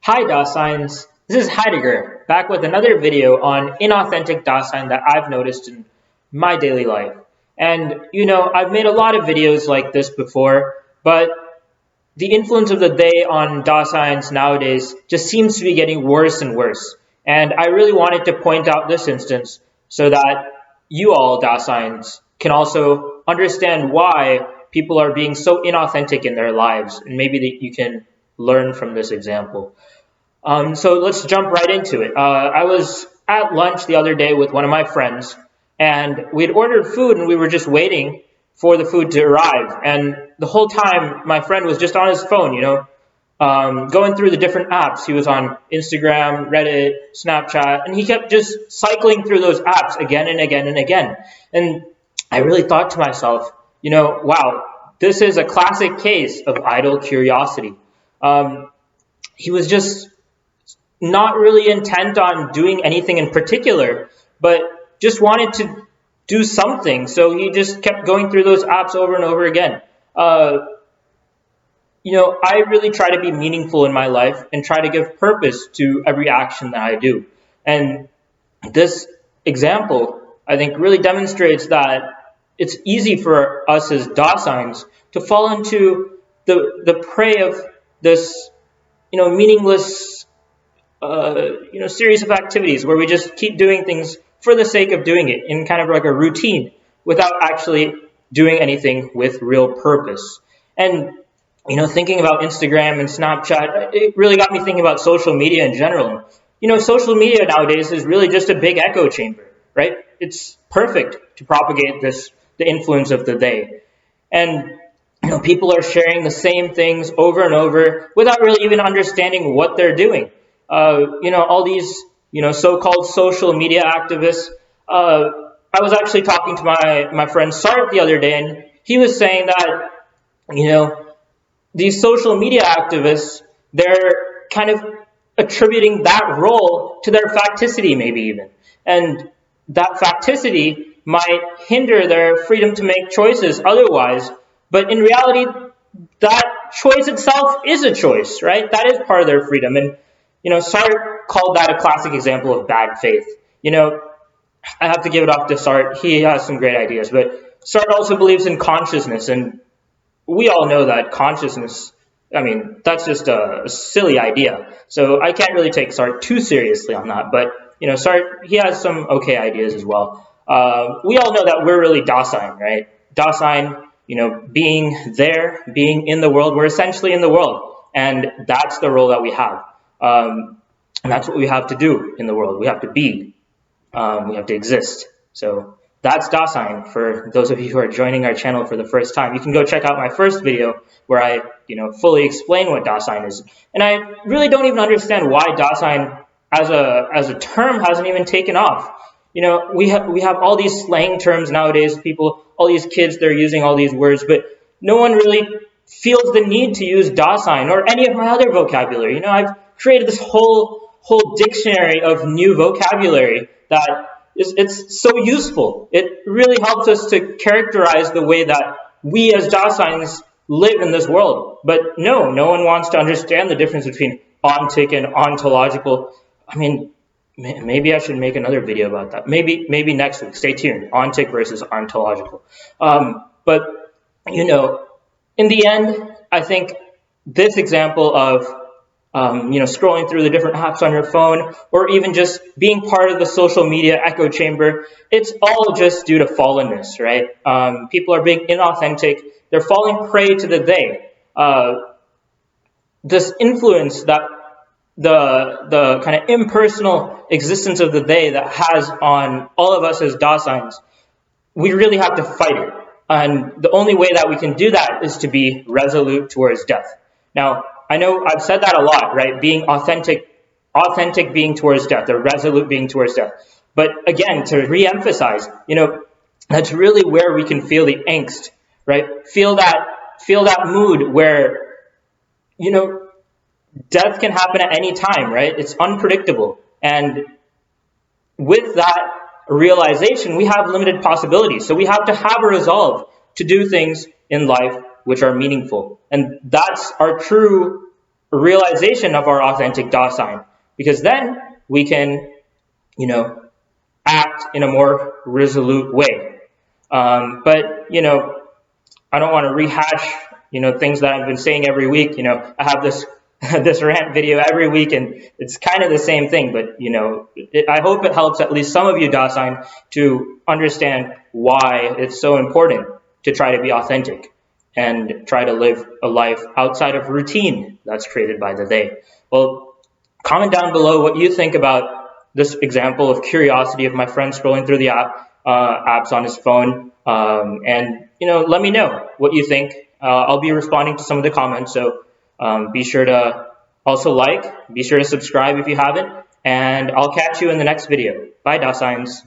Hi Daseins, this is Heidegger, back with another video on inauthentic Dasein that I've noticed in my daily life. And I've made a lot of videos like this before, but the influence of the they on Daseins nowadays just seems to be getting worse and worse. And I really wanted to point out this instance so that you all Daseins can also understand why people are being so inauthentic in their lives, and maybe that you can learn from this example. So let's jump right into it. I was at lunch the other day with one of my friends, and we had ordered food, and we were just waiting for the food to arrive. And the whole time, my friend was just on his phone, going through the different apps. He was on Instagram, Reddit, Snapchat, and he kept just cycling through those apps again and again and again. And I really thought to myself, wow, this is a classic case of idle curiosity. He was just not really intent on doing anything in particular, but just wanted to do something. So he just kept going through those apps over and over again. I really try to be meaningful in my life and try to give purpose to every action that I do. And this example, I think, really demonstrates that it's easy for us as Daseins to fall into the prey of this, meaningless series of activities where we just keep doing things for the sake of doing it in kind of like a routine without actually doing anything with real purpose. And, thinking about Instagram and Snapchat, it really got me thinking about social media in general. Social media nowadays is really just a big echo chamber, right? It's perfect to propagate the influence of the they. And people are sharing the same things over and over without really even understanding what they're doing. All these, so-called social media activists. I was actually talking to my friend Sart the other day, and he was saying that, these social media activists, they're kind of attributing that role to their facticity, maybe even. And that facticity might hinder their freedom to make choices otherwise. But in reality, that choice itself is a choice, right? That is part of their freedom. And Sart called that a classic example of bad faith. I have to give it off to Sart. He has some great ideas, but Sart also believes in consciousness, and we all know that consciousness, that's just a silly idea. So I can't really take Sart too seriously on that, but Sart, he has some okay ideas as well. We all know that we're really Dasein, right? Dasein, being there, being in the world. We're essentially in the world, and that's the role that we have. And that's what we have to do in the world. We have to be. We have to exist. So that's Dasein for those of you who are joining our channel for the first time. You can go check out my first video where I, fully explain what Dasein is. And I really don't even understand why Dasein as a term hasn't even taken off. We have all these slang terms nowadays. All these kids, they're using all these words, but no one really feels the need to use Dasein or any of my other vocabulary. I've created this whole dictionary of new vocabulary that it's so useful. It really helps us to characterize the way that we as Daseins live in this world. But no one wants to understand the difference between ontic and ontological. Maybe I should make another video about that. Maybe next week. Stay tuned. Ontic versus ontological. But in the end, I think this example of scrolling through the different apps on your phone, or even just being part of the social media echo chamber, it's all just due to fallenness, right? People are being inauthentic. They're falling prey to the they. This influence that the kind of impersonal existence of the they that has on all of us as Daseins, we really have to fight it. And the only way that we can do that is to be resolute towards death. Now, I know I've said that a lot, right? Being authentic being towards death, or resolute being towards death. But again, to re-emphasize, that's really where we can feel the angst, right? Feel that mood where, death can happen at any time, right? It's unpredictable. And with that realization, we have limited possibilities. So we have to have a resolve to do things in life which are meaningful. And that's our true realization of our authentic Dasein, because then we can, act in a more resolute way. But I don't want to rehash, things that I've been saying every week. I have this this rant video every week, and it's kind of the same thing. But I hope it helps at least some of you, Dasein, to understand why it's so important to try to be authentic and try to live a life outside of routine that's created by the they. Well, comment down below what you think about this example of curiosity of my friend scrolling through the apps on his phone, and let me know what you think. I'll be responding to some of the comments, so be sure to also be sure to subscribe if you haven't, and I'll catch you in the next video. Bye, Daseins.